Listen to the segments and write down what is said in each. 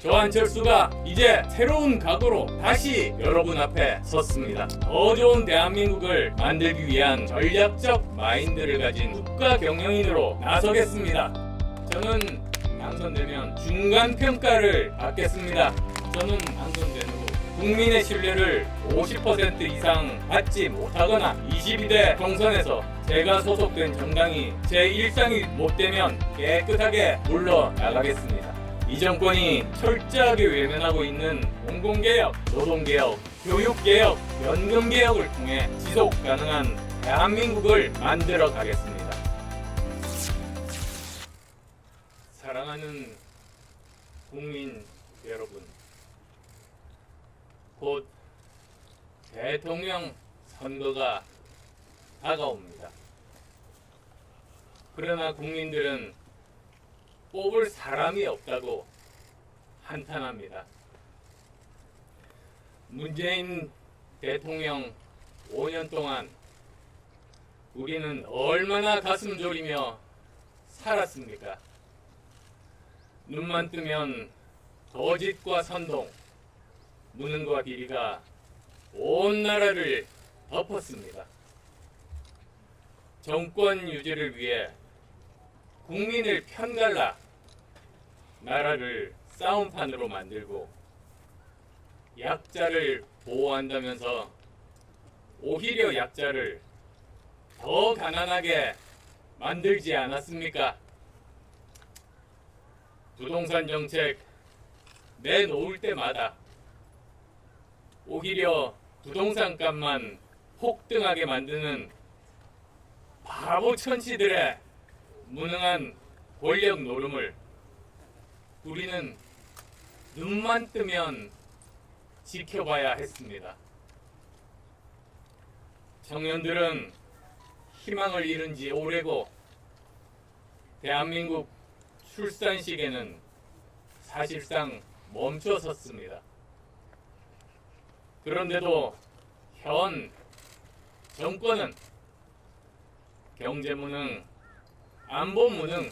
저 안철수가 이제 새로운 각오로 다시 여러분 앞에 섰습니다. 더 좋은 대한민국을 만들기 위한 전략적 마인드를 가진 국가 경영인으로 나서겠습니다. 저는 당선되면 중간평가를 받겠습니다. 저는 당선된 후 국민의 신뢰를 50% 이상 받지 못하거나 22대 경선에서 제가 소속된 정당이 제 일상이 못되면 깨끗하게 물러나가겠습니다. 이 정권이 철저하게 외면하고 있는 공공개혁, 노동개혁, 교육개혁, 연금개혁을 통해 지속 가능한 대한민국을 만들어 가겠습니다. 사랑하는 국민 여러분, 곧 대통령 선거가 다가옵니다. 그러나 국민들은 뽑을 사람이 없다고 한탄합니다. 문재인 대통령 5년 동안 우리는 얼마나 가슴 졸이며 살았습니까? 눈만 뜨면 거짓과 선동, 무능과 비리가 온 나라를 덮었습니다. 정권 유지를 위해 국민을 편갈라 나라를 싸움판으로 만들고 약자를 보호한다면서 오히려 약자를 더 가난하게 만들지 않았습니까? 부동산 정책 내놓을 때마다 오히려 부동산 값만 폭등하게 만드는 바보 천치들의 무능한 권력 노름을 우리는 눈만 뜨면 지켜봐야 했습니다. 청년들은 희망을 잃은 지 오래고 대한민국 출산 시계는 사실상 멈춰섰습니다. 그런데도 현 정권은 경제 무능, 안보 무능,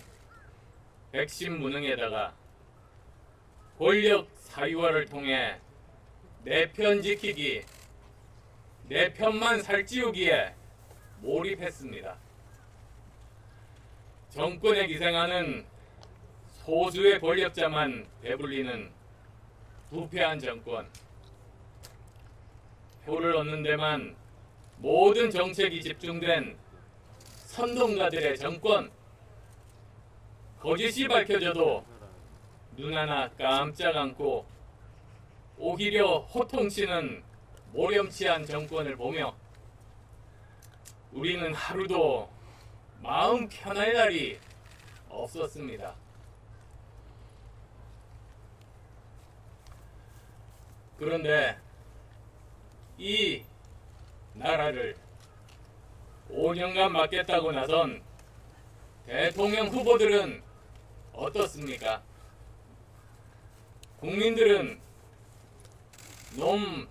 백신 무능에다가 권력 사유화를 통해 내 편 지키기, 내 편만 살찌우기에 몰입했습니다. 정권에 기생하는 소수의 권력자만 배불리는 부패한 정권, 표를 얻는 데만 모든 정책이 집중된 선동가들의 정권, 거짓이 밝혀져도 눈 하나 깜짝 않고 오히려 호통치는 모렴치한 정권을 보며 우리는 하루도 마음 편할 날이 없었습니다. 그런데 이 나라를 5년간 맡겠다고 나선 대통령 후보들은 어떻습니까? 국민들은 놈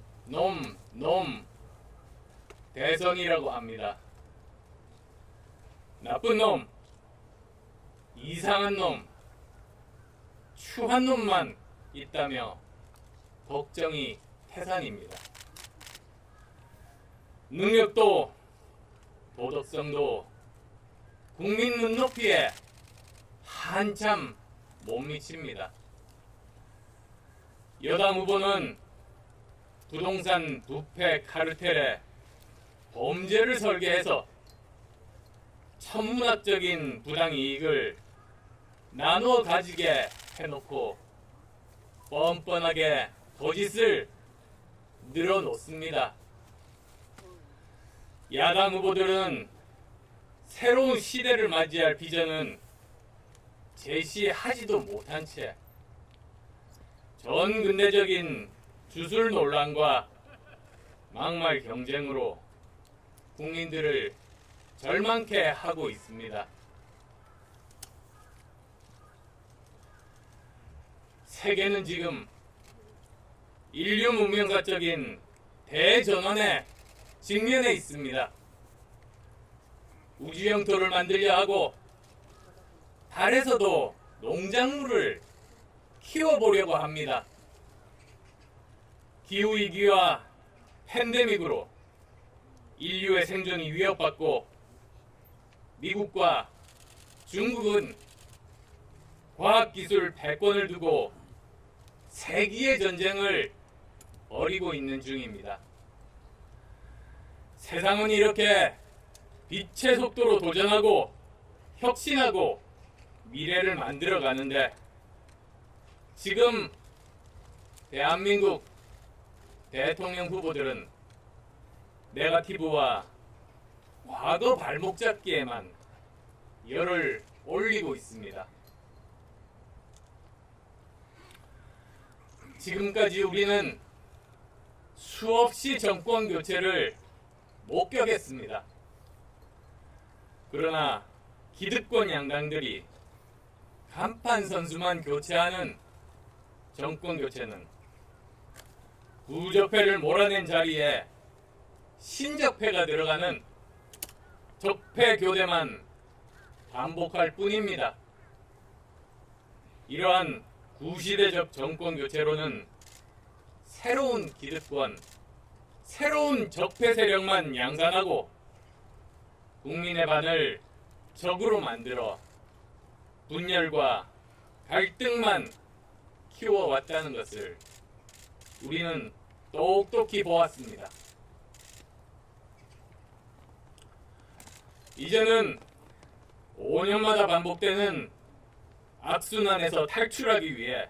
대선이라고 합니다. 나쁜 놈, 이상한 놈, 추한 놈만 있다며 걱정이 태산입니다. 능력도 도덕성도 국민 눈높이에 한참 못 미칩니다. 여당 후보는 부동산 부패 카르텔에 범죄를 설계해서 천문학적인 부당이익을 나누어 가지게 해놓고 뻔뻔하게 거짓을 늘어놓습니다. 야당 후보들은 새로운 시대를 맞이할 비전은 제시하지도 못한 채 전근대적인 주술 논란과 막말 경쟁으로 국민들을 절망케 하고 있습니다. 세계는 지금 인류 문명사적인 대전환에 직면해 있습니다. 우주 영토를 만들려 하고 달에서도 농작물을 키워보려고 합니다. 기후위기와 팬데믹으로 인류의 생존이 위협받고 미국과 중국은 과학기술 패권을 두고 세기의 전쟁을 벌이고 있는 중입니다. 세상은 이렇게 빛의 속도로 도전하고 혁신하고 미래를 만들어 가는데 지금 대한민국 대통령 후보들은 네거티브와 과거 발목 잡기에만 열을 올리고 있습니다. 지금까지 우리는 수없이 정권 교체를 목격했습니다. 그러나 기득권 양당들이 간판 선수만 교체하는 정권 교체는 부적폐를 몰아낸 자리에 신적폐가 들어가는 적폐 교대만 반복할 뿐입니다. 이러한 구시대적 정권 교체로는 새로운 기득권, 새로운 적폐 세력만 양산하고 국민의 반을 적으로 만들어 분열과 갈등만 키워왔다는 것을 우리는 똑똑히 보았습니다. 이제는 5년마다 반복되는 악순환에서 탈출하기 위해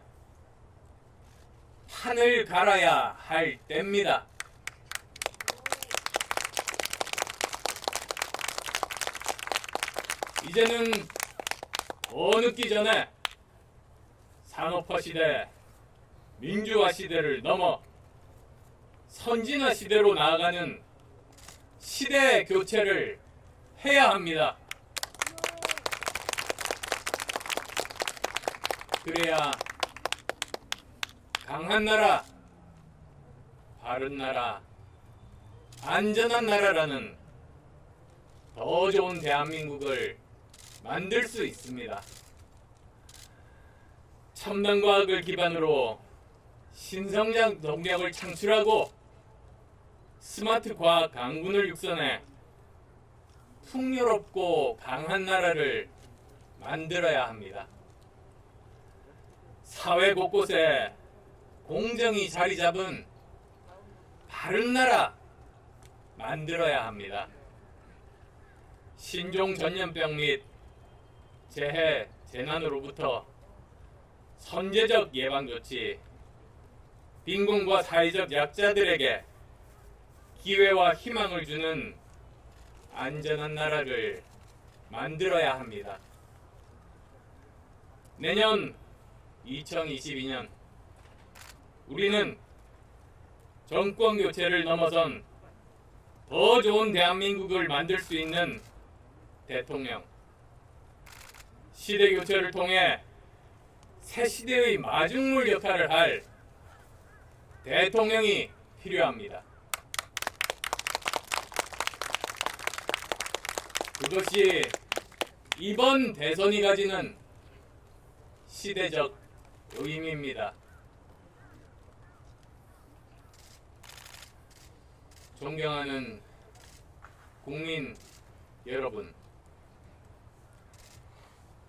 판을 갈아야 할 때입니다. 이제는 더 늦기 전에 산업화 시대, 민주화 시대를 넘어 선진화 시대로 나아가는 시대 교체를 해야 합니다. 그래야 강한 나라, 바른 나라, 안전한 나라라는 더 좋은 대한민국을 만들 수 있습니다. 첨단 과학을 기반으로 신성장 동력을 창출하고 스마트 과학 강군을 육성해 풍요롭고 강한 나라를 만들어야 합니다. 사회 곳곳에 공정이 자리 잡은 바른 나라 만들어야 합니다. 신종 전염병 및 재해, 재난으로부터 선제적 예방조치, 빈곤과 사회적 약자들에게 기회와 희망을 주는 안전한 나라를 만들어야 합니다. 내년 2022년 우리는 정권 교체를 넘어선 더 좋은 대한민국을 만들 수 있는 대통령, 시대 교체를 통해 새 시대의 마중물 역할을 할 대통령이 필요합니다. 그것이 이번 대선이 가지는 시대적 의미입니다. 존경하는 국민 여러분,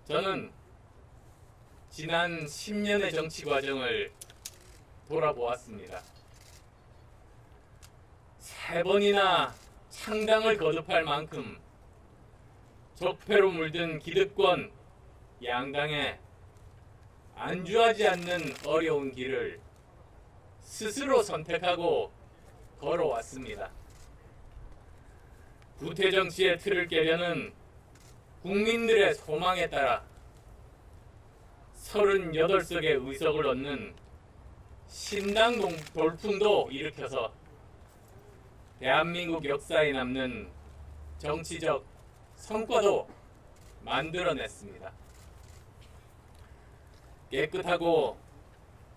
저는 지난 10년의 정치 과정을 돌아보았습니다. 3번이나 창당을 거듭할 만큼 적폐로 물든 기득권 양당에 안주하지 않는 어려운 길을 스스로 선택하고 걸어왔습니다. 구태정치의 틀을 깨려는 국민들의 소망에 따라 38석의 의석을 얻는 신당 돌풍도 일으켜서 대한민국 역사에 남는 정치적 성과도 만들어냈습니다. 깨끗하고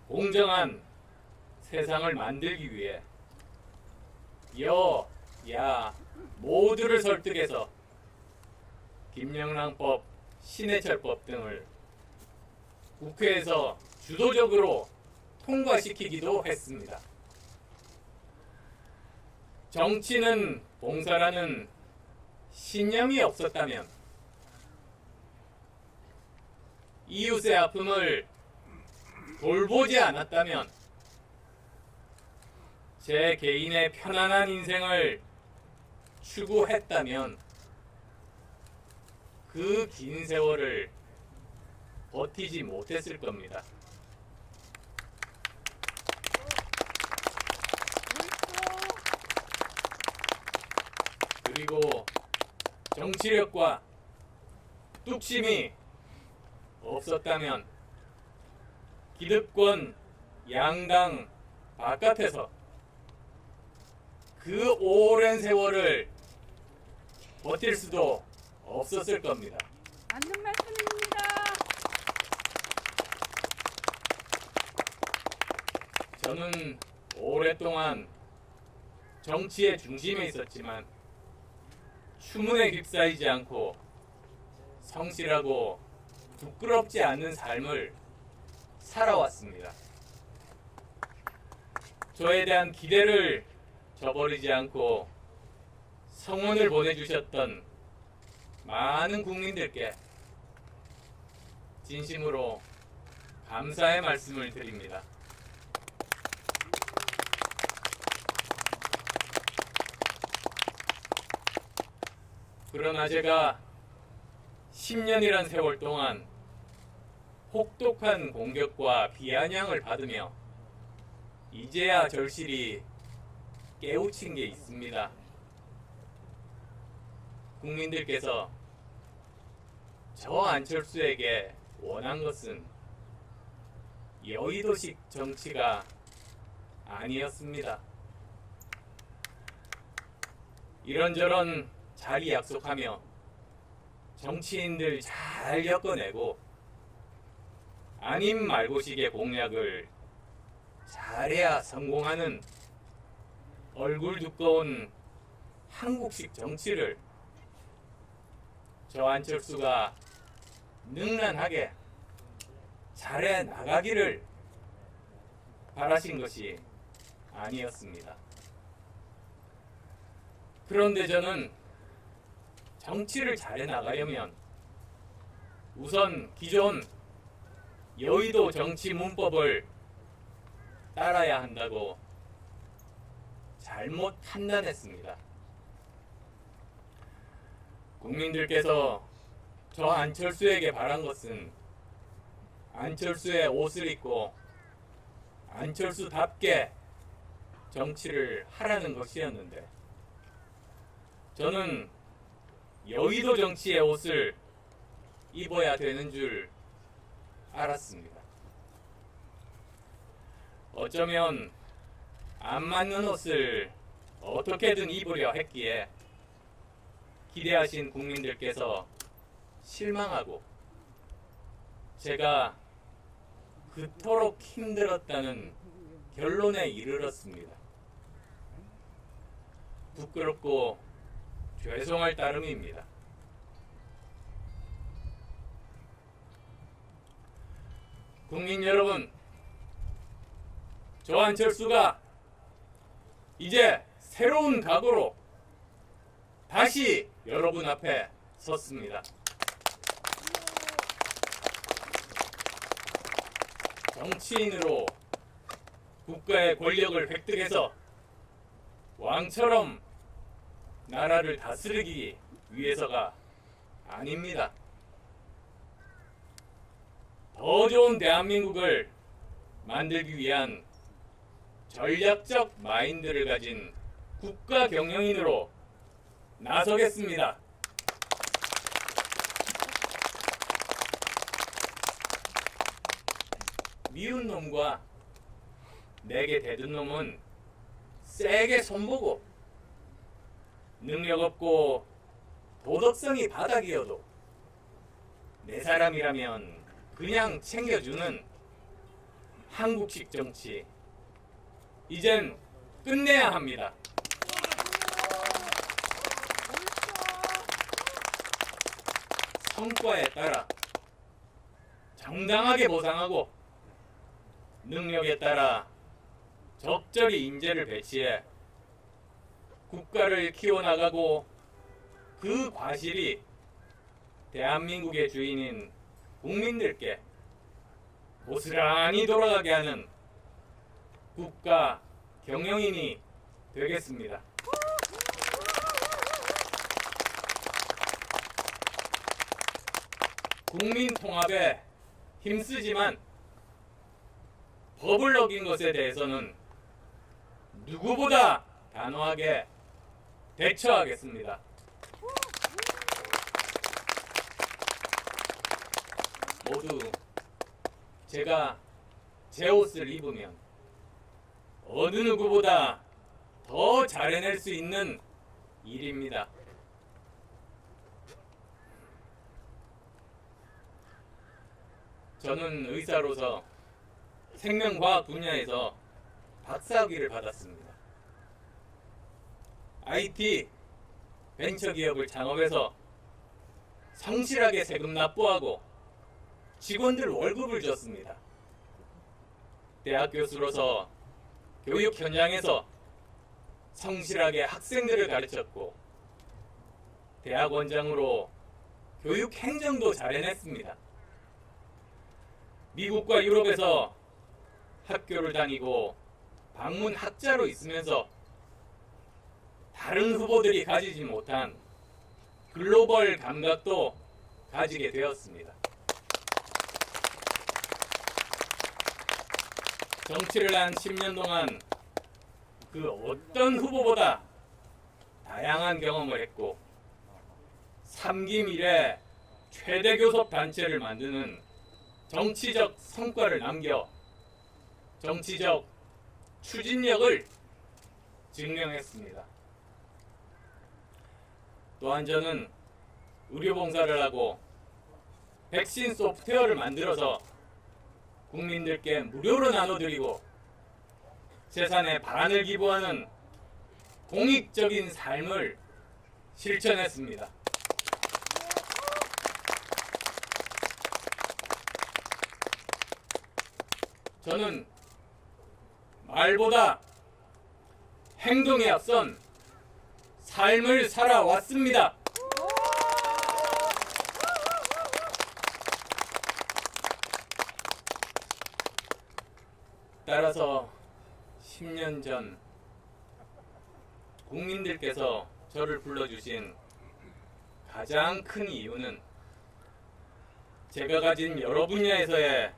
공정한 세상을 만들기 위해 여, 야 모두를 설득해서 김영란법, 신해철법 등을 국회에서 주도적으로 통과시키기도 했습니다. 정치는 봉사라는 신념이 없었다면, 이웃의 아픔을 돌보지 않았다면, 제 개인의 편안한 인생을 추구했다면 그 긴 세월을 버티지 못했을 겁니다. 그리고 정치력과 뚝심이 없었다면 기득권 양당 바깥에서 그 오랜 세월을 버틸 수도 없었을 겁니다. 맞는 말씀입니다. 저는 오랫동안 정치의 중심에 있었지만 추문에 휩싸이지 않고 성실하고 부끄럽지 않은 삶을 살아왔습니다. 저에 대한 기대를 저버리지 않고 성원을 보내주셨던 많은 국민들께 진심으로 감사의 말씀을 드립니다. 그러나 제가 10년이란 세월 동안 혹독한 공격과 비아냥을 받으며 이제야 절실히 깨우친 게 있습니다. 국민들께서 저 안철수에게 원한 것은 여의도식 정치가 아니었습니다. 이런저런 자리 약속하며 정치인들 잘 엮어내고 아님 말고식의 공약을 잘해야 성공하는 얼굴 두꺼운 한국식 정치를 저 안철수가 능란하게 잘해 나가기를 바라신 것이 아니었습니다. 그런데 저는 정치를 잘해 나가려면 우선 기존 여의도 정치 문법을 따라야 한다고 잘못 판단했습니다. 국민들께서 저 안철수에게 바란 것은 안철수의 옷을 입고 안철수답게 정치를 하라는 것이었는데 저는 여의도 정치의 옷을 입어야 되는 줄 알았습니다. 어쩌면 안 맞는 옷을 어떻게든 입으려 했기에 기대하신 국민들께서 실망하고 제가 그토록 힘들었다는 결론에 이르렀습니다. 부끄럽고 죄송할 따름입니다. 국민 여러분, 저 안철수가 이제 새로운 각오로 다시 여러분 앞에 섰습니다. 정치인으로 국가의 권력을 획득해서 왕처럼 나라를 다스리기 위해서가 아닙니다. 더 좋은 대한민국을 만들기 위한 전략적 마인드를 가진 국가 경영인으로 나서겠습니다. 미운 놈과 내게 대든 놈은 세게 손보고 능력 없고 도덕성이 바닥이어도 내 사람이라면 그냥 챙겨주는 한국식 정치, 이젠 끝내야 합니다. 성과에 따라 정당하게 보상하고 능력에 따라 적절히 인재를 배치해 국가를 키워나가고 그 과실이 대한민국의 주인인 국민들께 고스란히 돌아가게 하는 국가 경영인이 되겠습니다. 국민 통합에 힘쓰지만 법을 어긴 것에 대해서는 누구보다 단호하게 대처하겠습니다. 모두 제가 제 옷을 입으면 어느 누구보다 더 잘해낼 수 있는 일입니다. 저는 의사로서 생명과학 분야에서 박사학위를 받았습니다. IT 벤처기업을 창업해서 성실하게 세금 납부하고 직원들 월급을 줬습니다. 대학 교수로서 교육 현장에서 성실하게 학생들을 가르쳤고 대학 원장으로 교육 행정도 잘 해냈습니다. 미국과 유럽에서 학교를 다니고 방문 학자로 있으면서 다른 후보들이 가지지 못한 글로벌 감각도 가지게 되었습니다. 정치를 한 10년 동안 그 어떤 후보보다 다양한 경험을 했고 3기 미래 최대 교섭 단체를 만드는 정치적 성과를 남겨 정치적 추진력을 증명했습니다. 또한 저는 의료봉사를 하고 백신 소프트웨어를 만들어서 국민들께 무료로 나눠드리고 재산의 반을 기부하는 공익적인 삶을 실천했습니다. 저는 말보다 행동에 앞선 삶을 살아왔습니다. 따라서 10년 전 국민들께서 저를 불러주신 가장 큰 이유는 제가 가진 여러 분야에서의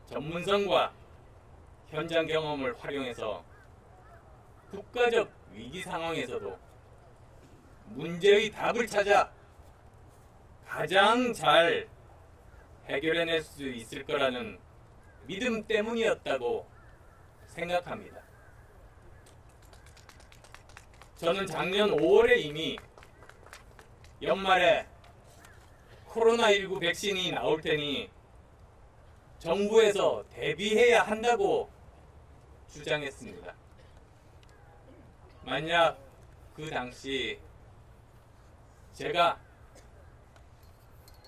전문성과 현장 경험을 활용해서 국가적 위기 상황에서도 문제의 답을 찾아 가장 잘 해결해낼 수 있을 거라는 믿음 때문이었다고 생각합니다. 저는 작년 5월에 이미 연말에 코로나19 백신이 나올 테니 정부에서 대비해야 한다고 주장했습니다. 만약 그 당시 제가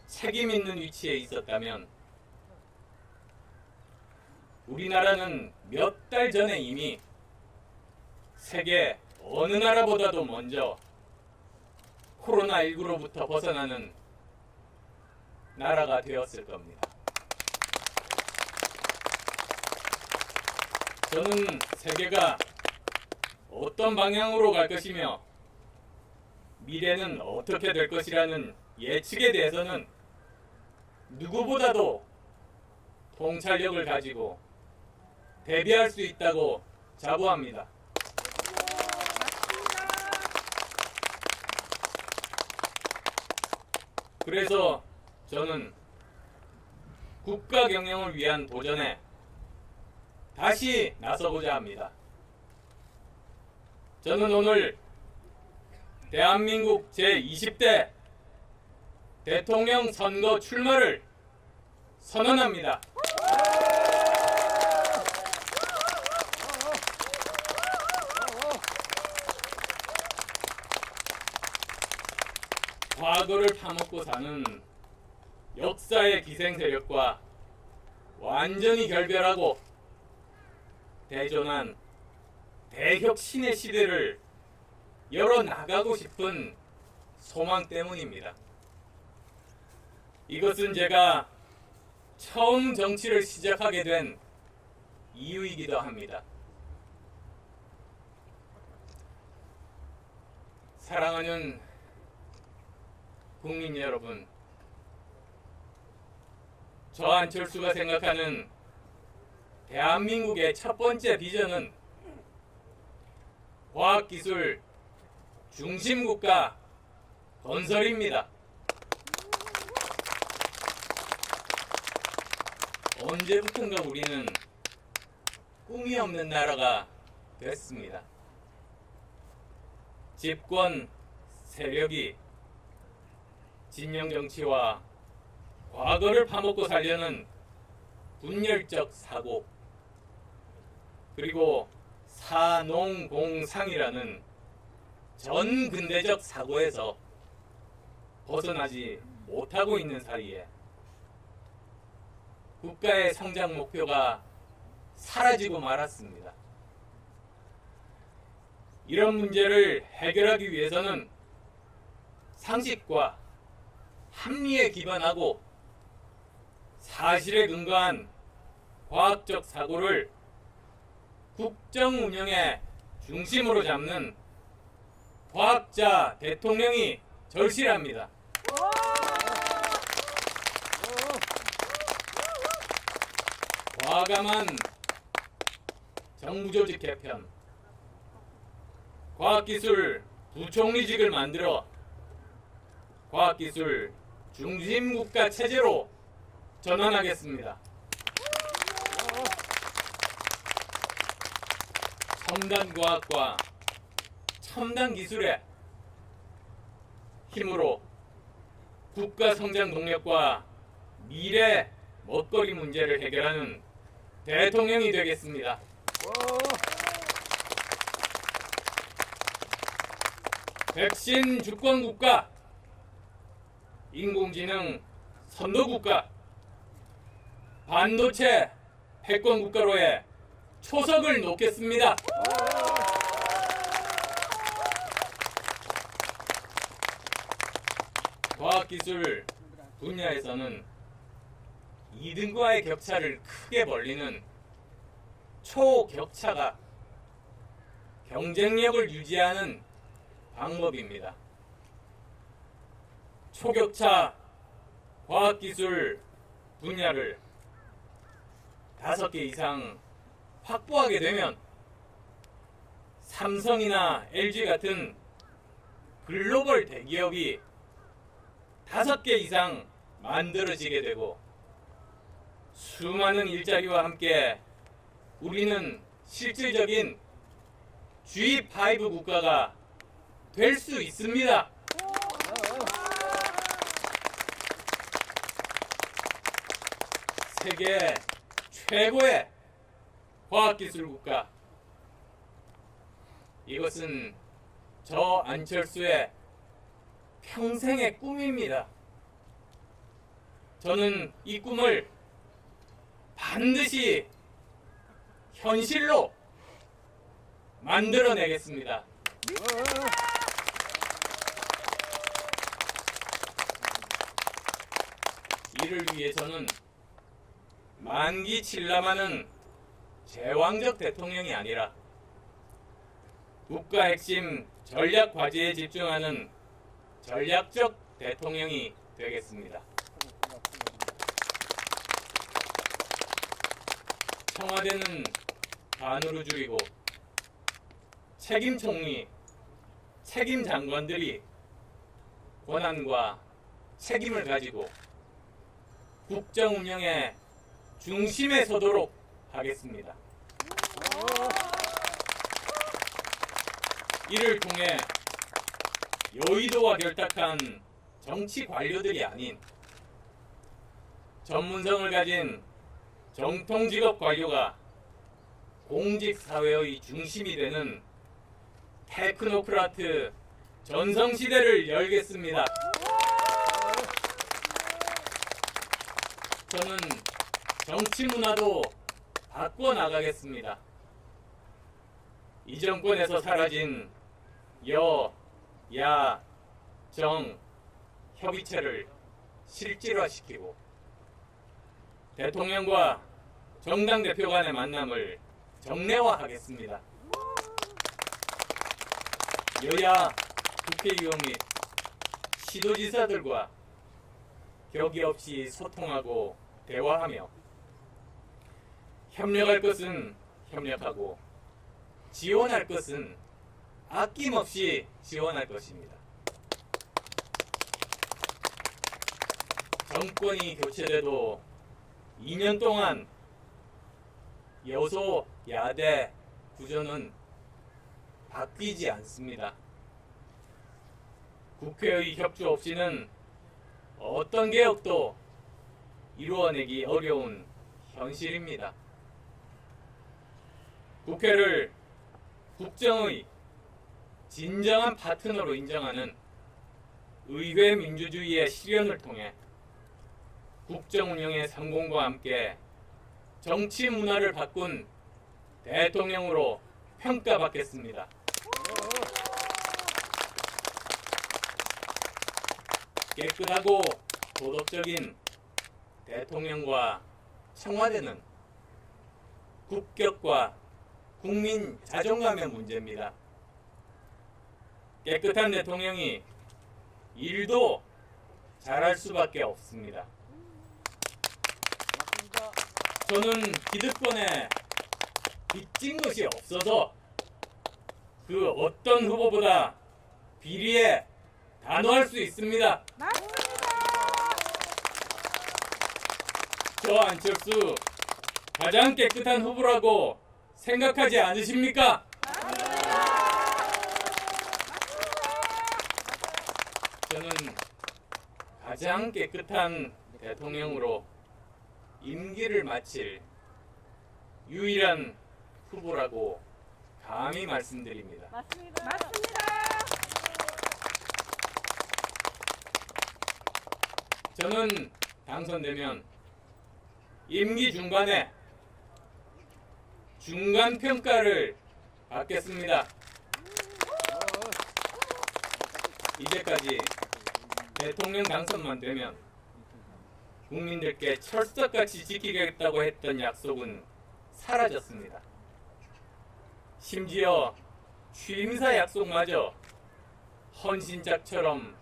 책임 있는 위치에 있었다면 우리나라는 몇 달 전에 이미 세계 어느 나라보다도 먼저 코로나19로부터 벗어나는 나라가 되었을 겁니다. 저는 세계가 어떤 방향으로 갈 것이며 미래는 어떻게 될 것이라는 예측에 대해서는 누구보다도 통찰력을 가지고 대비할 수 있다고 자부합니다. 그래서 저는 국가 경영을 위한 도전에 다시 나서고자 합니다. 저는 오늘 대한민국 제20대 대통령 선거 출마를 선언합니다. 과거를 파먹고 사는 역사의 기생 세력과 완전히 결별하고 대전환, 대혁신의 시대를 열어나가고 싶은 소망 때문입니다. 이것은 제가 처음 정치를 시작하게 된 이유이기도 합니다. 사랑하는 국민 여러분, 저 안철수가 생각하는 대한민국의 첫 번째 비전은 과학기술 중심국가 건설입니다. 언제부턴가 우리는 꿈이 없는 나라가 됐습니다. 집권 세력이 진영 정치와 과거를 파먹고 살려는 분열적 사고, 그리고 사농공상이라는 전근대적 사고에서 벗어나지 못하고 있는 사이에 국가의 성장 목표가 사라지고 말았습니다. 이런 문제를 해결하기 위해서는 상식과 합리에 기반하고 사실에 근거한 과학적 사고를 국정 운영의 중심으로 잡는 과학자 대통령이 절실합니다. 과감한 정부조직 개편, 과학기술 부총리직을 만들어 과학기술 중심국가 체제로 전환하겠습니다. 첨단 과학과 첨단 기술의 힘으로 국가 성장 동력과 미래 먹거리 문제를 해결하는 대통령이 되겠습니다. 백신 주권 국가, 인공지능 선도 국가, 반도체 패권 국가로의 초석을 놓겠습니다. 과학기술 분야에서는 2등과의 격차를 크게 벌리는 초격차가 경쟁력을 유지하는 방법입니다. 초격차 과학기술 분야를 5개 이상 확보하게 되면 삼성이나 LG 같은 글로벌 대기업이 5개 이상 만들어지게 되고 수많은 일자리와 함께 우리는 실질적인 G5 국가가 될 수 있습니다. 세계 최고의 과학기술 국가, 이것은 저 안철수의 평생의 꿈입니다. 저는 이 꿈을 반드시 현실로 만들어내겠습니다. 이를 위해 저는 만기칠람하는 제왕적 대통령이 아니라 국가 핵심 전략 과제에 집중하는 전략적 대통령이 되겠습니다. 청와대는 반으로 줄이고 책임 총리, 책임 장관들이 권한과 책임을 가지고 국정 운영의 중심에 서도록 하겠습니다. 이를 통해 여의도와 결탁한 정치 관료들이 아닌 전문성을 가진 정통직업 관료가 공직사회의 중심이 되는 테크노크라트 전성시대를 열겠습니다. 저는 정치 문화도 바꿔나가겠습니다. 이 정권에서 사라진 여, 야, 정 협의체를 실질화시키고 대통령과 정당 대표 간의 만남을 정례화하겠습니다. 여야 국회의원 및 시도지사들과 격의 없이 소통하고 대화하며 협력할 것은 협력하고 지원할 것은 아낌없이 지원할 것입니다. 정권이 교체돼도 2년 동안 여소야대 구조는 바뀌지 않습니다. 국회의 협조 없이는 어떤 개혁도 이루어내기 어려운 현실입니다. 국회를 국정의 진정한 파트너로 인정하는 의회 민주주의의 실현을 통해 국정 운영의 성공과 함께 정치 문화를 바꾼 대통령으로 평가받겠습니다. 깨끗하고 도덕적인 대통령과 청와대는 국격과 국민 자존감의 문제입니다. 깨끗한 대통령이 일도 잘할 수밖에 없습니다. 저는 기득권에 빚진 것이 없어서 그 어떤 후보보다 비리에 단호할 수 있습니다. 저 안철수 가장 깨끗한 후보라고 생각하지 않으십니까? 저는 가장 깨끗한 대통령으로 임기를 마칠 유일한 후보라고 감히 말씀드립니다. 맞습니다. 저는 당선되면 임기 중간에 중간 평가를 받겠습니다. 이제까지 대통령 당선만 되면 국민들께 철석같이 지키겠다고 했던 약속은 사라졌습니다. 심지어 취임사 약속마저 헌신작처럼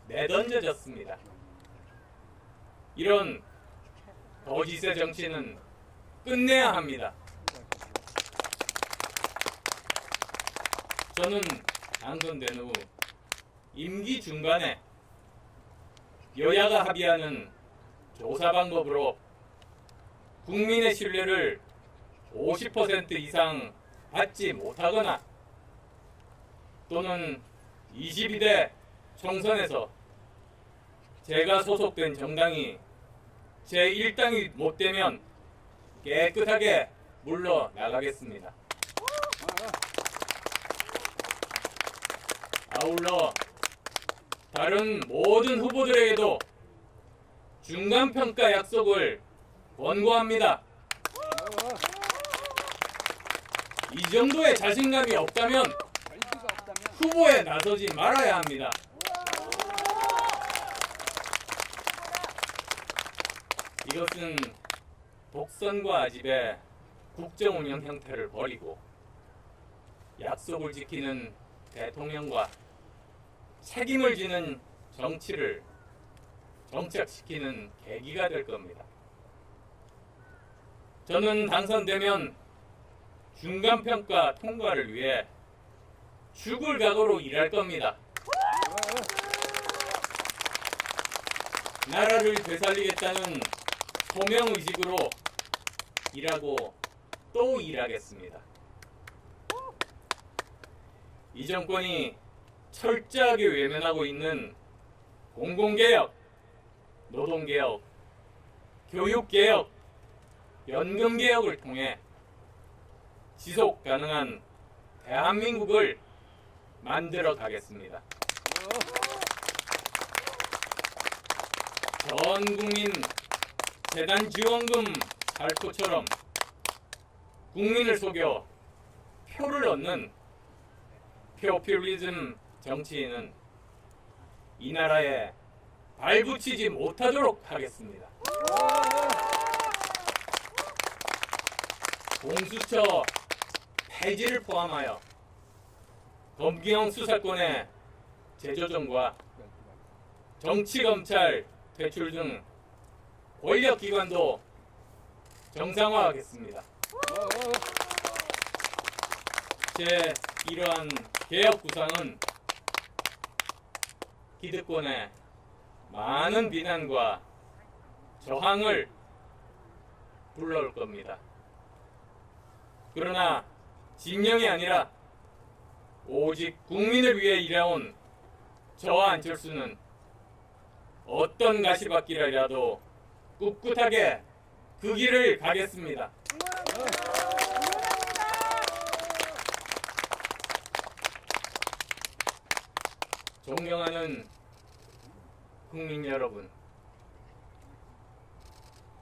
내던져졌습니다. 이런 거짓의 정치는 끝내야 합니다. 저는 당선된 후 임기 중간에 여야가 합의하는 조사 방법으로 국민의 신뢰를 50% 이상 받지 못하거나 또는 22대 총선에서 제가 소속된 정당이 제1당이 못되면 깨끗하게 물러나가겠습니다. 아울러 다른 모든 후보들에게도 중간평가 약속을 권고합니다. 이 정도의 자신감이 없다면 후보에 나서지 말아야 합니다. 이것은 독선과 아집의 국정운영 형태를 버리고 약속을 지키는 대통령과 책임을 지는 정치를 정착시키는 계기가 될 겁니다. 저는 당선되면 중간평가 통과를 위해 죽을 각오로 일할 겁니다. 나라를 되살리겠다는 소명의식으로 일하고 또 일하겠습니다. 이 정권이 철저하게 외면하고 있는 공공개혁, 노동개혁, 교육개혁, 연금개혁을 통해 지속 가능한 대한민국을 만들어 가겠습니다. 전 국민 재단 지원금 살포처럼 국민을 속여 표를 얻는 포퓰리즘 정치인은 이 나라에 발붙이지 못하도록 하겠습니다. 공수처 폐지를 포함하여 검경 수사권의 재조정과 정치검찰 퇴출 등 권력기관도 정상화하겠습니다. 제 이러한 개혁 구상은 기득권의 많은 비난과 저항을 불러올 겁니다. 그러나 진영이 아니라 오직 국민을 위해 일해온 저와 안철수는 어떤 가시밭길이라도 꿋꿋하게 그 길을 가겠습니다. 존경하는 국민 여러분,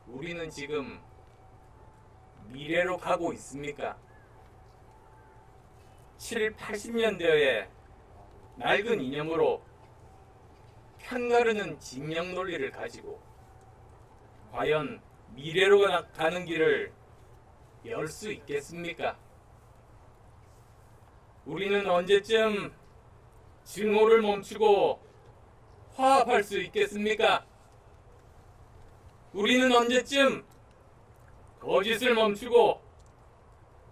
우리는 지금 미래로 가고 있습니까? 7, 80년대의 낡은 이념으로 편가르는 진영 논리를 가지고 과연 미래로 가는 길을 열 수 있겠습니까? 우리는 언제쯤 증오를 멈추고 화합할 수 있겠습니까? 우리는 언제쯤 거짓을 멈추고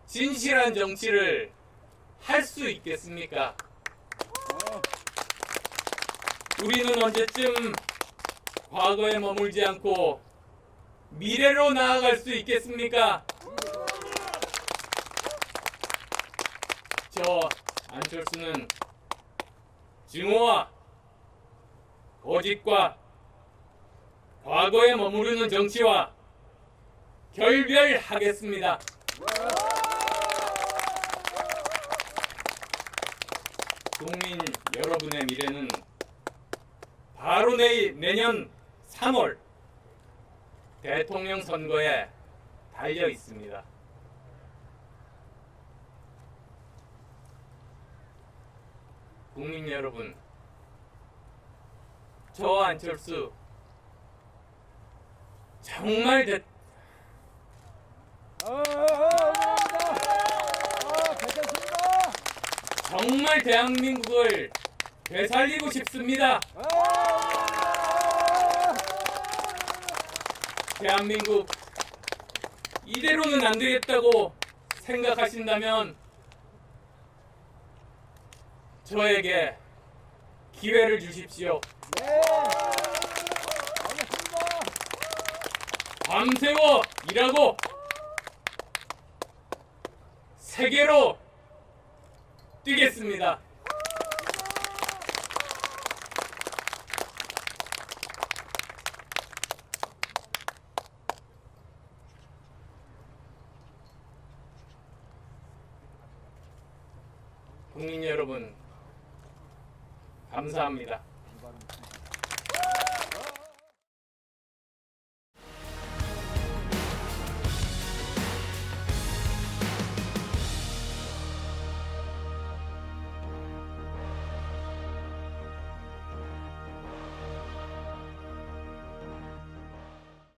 진실한 정치를 할 수 있겠습니까? 우리는 언제쯤 과거에 머물지 않고 미래로 나아갈 수 있겠습니까? 저 안철수는 증오와 거짓과 과거에 머무르는 정치와 결별하겠습니다. 국민 여러분의 미래는 바로 내년 3월 대통령 선거에 달려 있습니다. 국민 여러분, 저와 안철수 정말 정말 대한민국을 되살리고 싶습니다. 대한민국 이대로는 안 되겠다고 생각하신다면 저에게 기회를 주십시오. 밤새워 일하고 세계로 뛰겠습니다. 국민 여러분, 감사합니다.